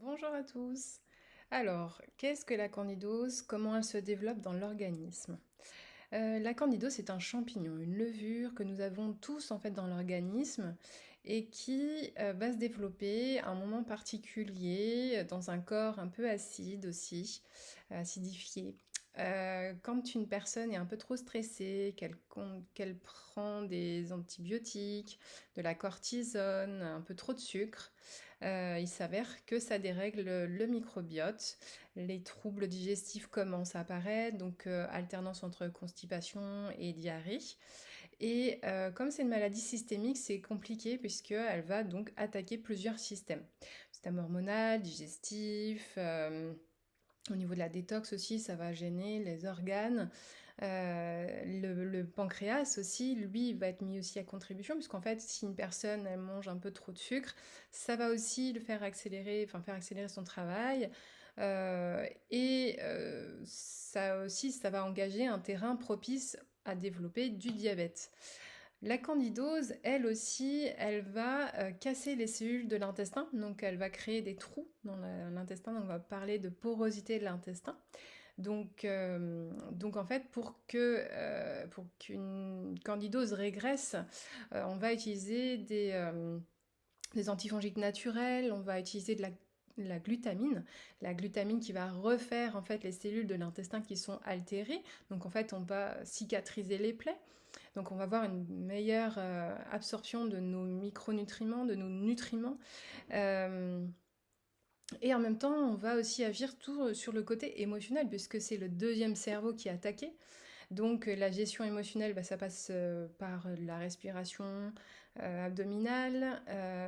Bonjour à tous. Alors, qu'est-ce que la candidose? Comment elle se développe dans l'organisme? La candidose est un champignon, une levure que nous avons tous en fait dans l'organisme et qui va se développer à un moment particulier dans un corps un peu acide aussi, acidifié. Quand une personne est un peu trop stressée, qu'elle prend des antibiotiques, de la cortisone, un peu trop de sucre, il s'avère que ça dérègle le microbiote. Les troubles digestifs commencent à apparaître, donc alternance entre constipation et diarrhée. Et comme c'est une maladie systémique, c'est compliqué puisqu'elle va donc attaquer plusieurs systèmes. Système hormonal, digestif, au niveau de la détox aussi, ça va gêner les organes. Le pancréas aussi, lui, va être mis aussi à contribution, puisqu'en fait, si une personne elle mange un peu trop de sucre, ça va aussi le faire accélérer, enfin faire accélérer son travail. Ça aussi, ça va engager un terrain propice à développer du diabète. La candidose, elle aussi, elle va casser les cellules de l'intestin, donc elle va créer des trous dans l'intestin, donc on va parler de porosité de l'intestin. Donc en fait, pour qu'une candidose régresse, on va utiliser des antifongiques naturels, on va utiliser de la glutamine qui va refaire en fait les cellules de l'intestin qui sont altérées. Donc en fait, on va cicatriser les plaies. Donc on va avoir une meilleure absorption de nos micronutriments, de nos nutriments. Euh, et en même temps, on va aussi agir tout sur le côté émotionnel, puisque c'est le deuxième cerveau qui est attaqué. Donc la gestion émotionnelle, bah, ça passe par la respiration abdominale,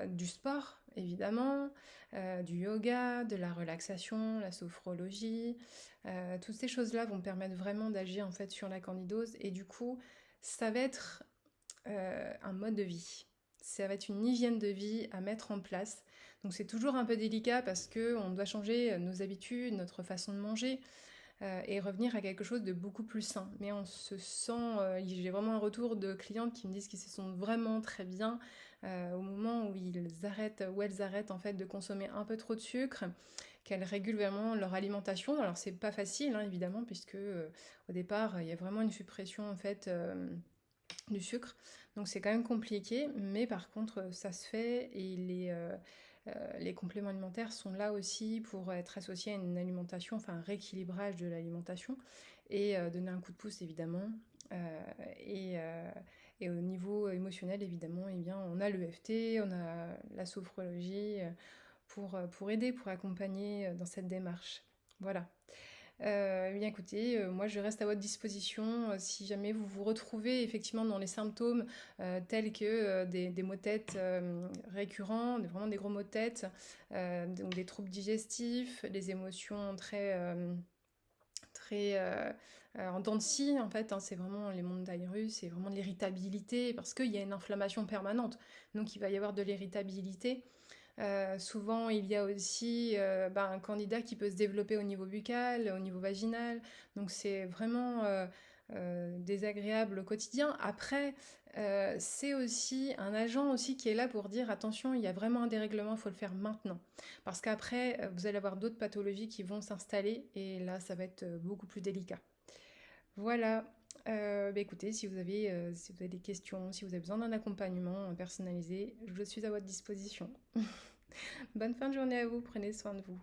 du sport évidemment, du yoga, de la relaxation, la sophrologie. Toutes ces choses-là vont permettre vraiment d'agir en fait sur la candidose et du coup, ça va être un mode de vie. Ça va être une hygiène de vie à mettre en place. Donc c'est toujours un peu délicat parce que on doit changer nos habitudes, notre façon de manger et revenir à quelque chose de beaucoup plus sain. Mais on se sent, j'ai vraiment un retour de clientes qui me disent qu'ils se sentent vraiment très bien au moment où ils arrêtent, où elles arrêtent en fait de consommer un peu trop de sucre, qu'elles régulent vraiment leur alimentation. Alors c'est pas facile hein, évidemment puisque au départ il y a vraiment une suppression en fait du sucre. Donc c'est quand même compliqué, mais par contre ça se fait et les compléments alimentaires sont là aussi pour être associés à une alimentation, enfin un rééquilibrage de l'alimentation et donner un coup de pouce évidemment. Euh, et, euh, et au niveau émotionnel évidemment, eh bien, on a l'EFT, on a la sophrologie pour aider, pour accompagner dans cette démarche. Voilà. Eh bien écoutez, moi je reste à votre disposition si jamais vous vous retrouvez effectivement dans les symptômes tels que des maux de tête récurrents, vraiment des gros maux de tête, donc des troubles digestifs, des émotions très en dents de scie en fait, hein, c'est vraiment les montagnes russes, c'est vraiment de l'irritabilité parce qu'il y a une inflammation permanente, donc il va y avoir de l'irritabilité. Souvent, il y a aussi un candidat qui peut se développer au niveau buccal, au niveau vaginal. Donc, c'est vraiment désagréable au quotidien. Après, c'est aussi un agent aussi qui est là pour dire attention, il y a vraiment un dérèglement, il faut le faire maintenant. Parce qu'après, vous allez avoir d'autres pathologies qui vont s'installer et là, ça va être beaucoup plus délicat. Voilà. Écoutez, si vous avez des questions, si vous avez besoin d'un accompagnement personnalisé, je suis à votre disposition. Bonne fin de journée à vous, prenez soin de vous.